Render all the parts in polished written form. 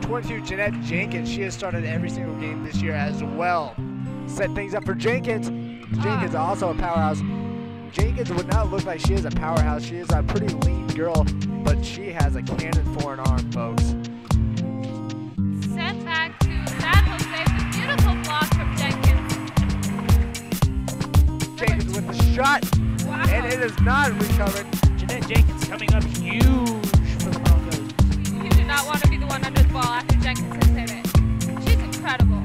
22, Jeanette Jenkins. She has started every single game this year as well. Set things up for Jenkins. Jenkins also a powerhouse. Jenkins would not look like she is a powerhouse. She is a pretty lean girl, but she has a cannon for an arm, folks. Set back to that Jose. A beautiful block from Jenkins. Jenkins with the shot, wow. And it is not recovered. Jeanette Jenkins coming up huge for the Broncos. You do not want to be the one under the ball after Jenkins has hit it. She's incredible.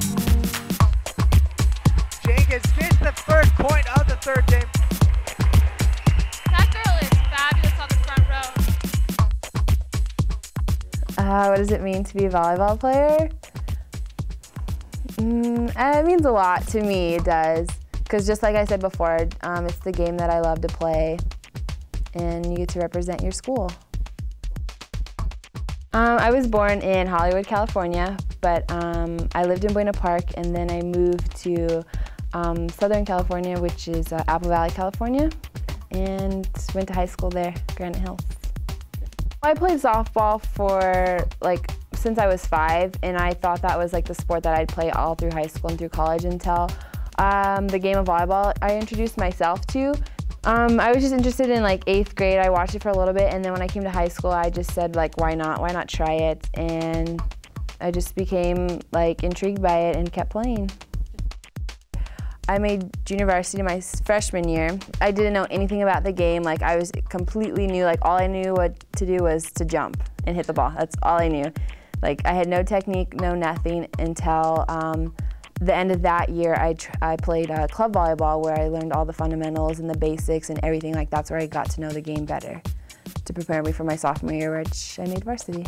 Jenkins gets the first point of the third game. That girl is fabulous on the front row. What does it mean to be a volleyball player? It means a lot to me, it does. Because just like I said before, it's the game that I love to play, and you get to represent your school. I was born in Hollywood, California, but I lived in Buena Park, and then I moved to Southern California, which is Apple Valley, California, and went to high school there, Granite Hills. I played softball for since I was 5, and I thought that was the sport that I'd play all through high school and through college until the game of volleyball I introduced myself to. I was just interested in 8th grade. I watched it for a little bit, and then when I came to high school, I just said why not try it, and I just became intrigued by it and kept playing. I made junior varsity my freshman year. I didn't know anything about the game. I was completely new. All I knew what to do was to jump and hit the ball. That's all I knew. I had no technique, no nothing until the end of that year. I played club volleyball, where I learned all the fundamentals and the basics and everything. That's where I got to know the game better to prepare me for my sophomore year, which I made varsity.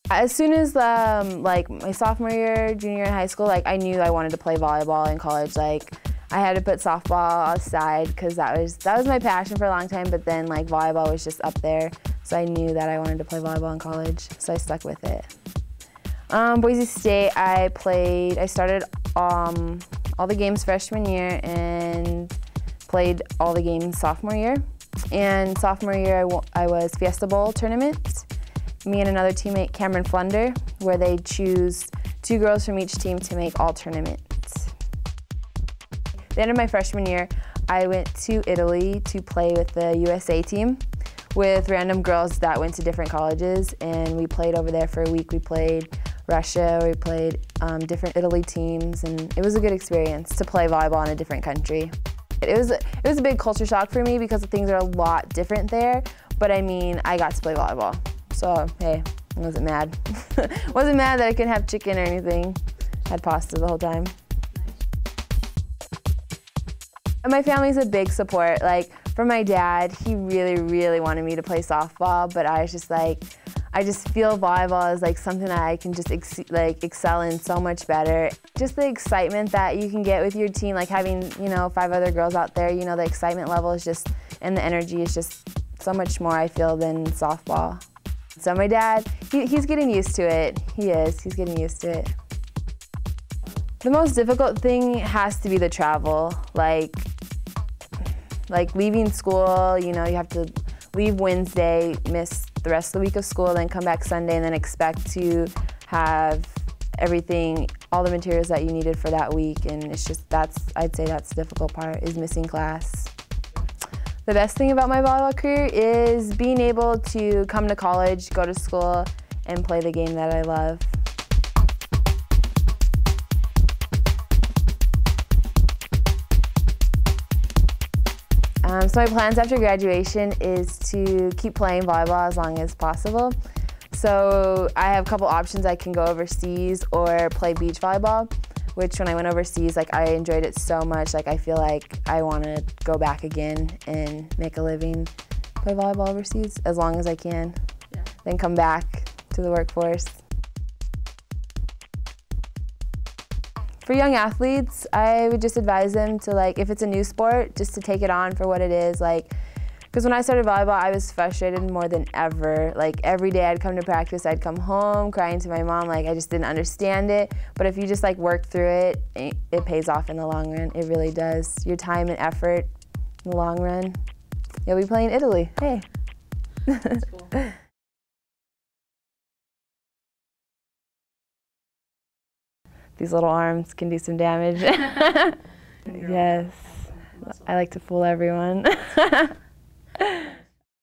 As soon as my sophomore year, junior year in high school, I knew I wanted to play volleyball in college. I had to put softball aside because that was my passion for a long time. But then volleyball was just up there, so I knew that I wanted to play volleyball in college. So I stuck with it. Boise State, I started all the games freshman year and played all the games sophomore year. And sophomore year, I was Fiesta Bowl tournament. Me and another teammate, Cameron Flunder, where they choose 2 girls from each team to make all tournaments. At the end of my freshman year, I went to Italy to play with the USA team with random girls that went to different colleges, and we played over there for a week. We played Russia, we played different Italy teams, and it was a good experience to play volleyball in a different country. It was a big culture shock for me because things are a lot different there, but I mean, I got to play volleyball. So, hey, I wasn't mad. Wasn't mad that I couldn't have chicken or anything. Had pasta the whole time. And my family's a big support. For my dad, he really, really wanted me to play softball, but I was just I just feel volleyball is something that I can just excel in so much better. Just the excitement that you can get with your team, having 5 other girls out there, the excitement level is just, and the energy is just so much more, I feel, than softball. So my dad, he's getting used to it. He's getting used to it. The most difficult thing has to be the travel. Leaving school, you have to leave Wednesday, miss the rest of the week of school, then come back Sunday, and then expect to have everything, all the materials that you needed for that week. And it's just, I'd say that's the difficult part, is missing class. The best thing about my volleyball career is being able to come to college, go to school, and play the game that I love. So my plans after graduation is to keep playing volleyball as long as possible. So I have a couple options. I can go overseas or play beach volleyball, which when I went overseas, I enjoyed it so much. I feel I want to go back again and make a living, play volleyball overseas as long as I can, then come back to the workforce. For young athletes, I would just advise them to, if it's a new sport, just to take it on for what it is. Because when I started volleyball, I was frustrated more than ever. Every day I'd come to practice, I'd come home crying to my mom, I just didn't understand it. But if you just work through it, it pays off in the long run. It really does. Your time and effort in the long run. You'll be playing Italy. Hey. That's cool. these little arms can do some damage. Yes, I like to fool everyone.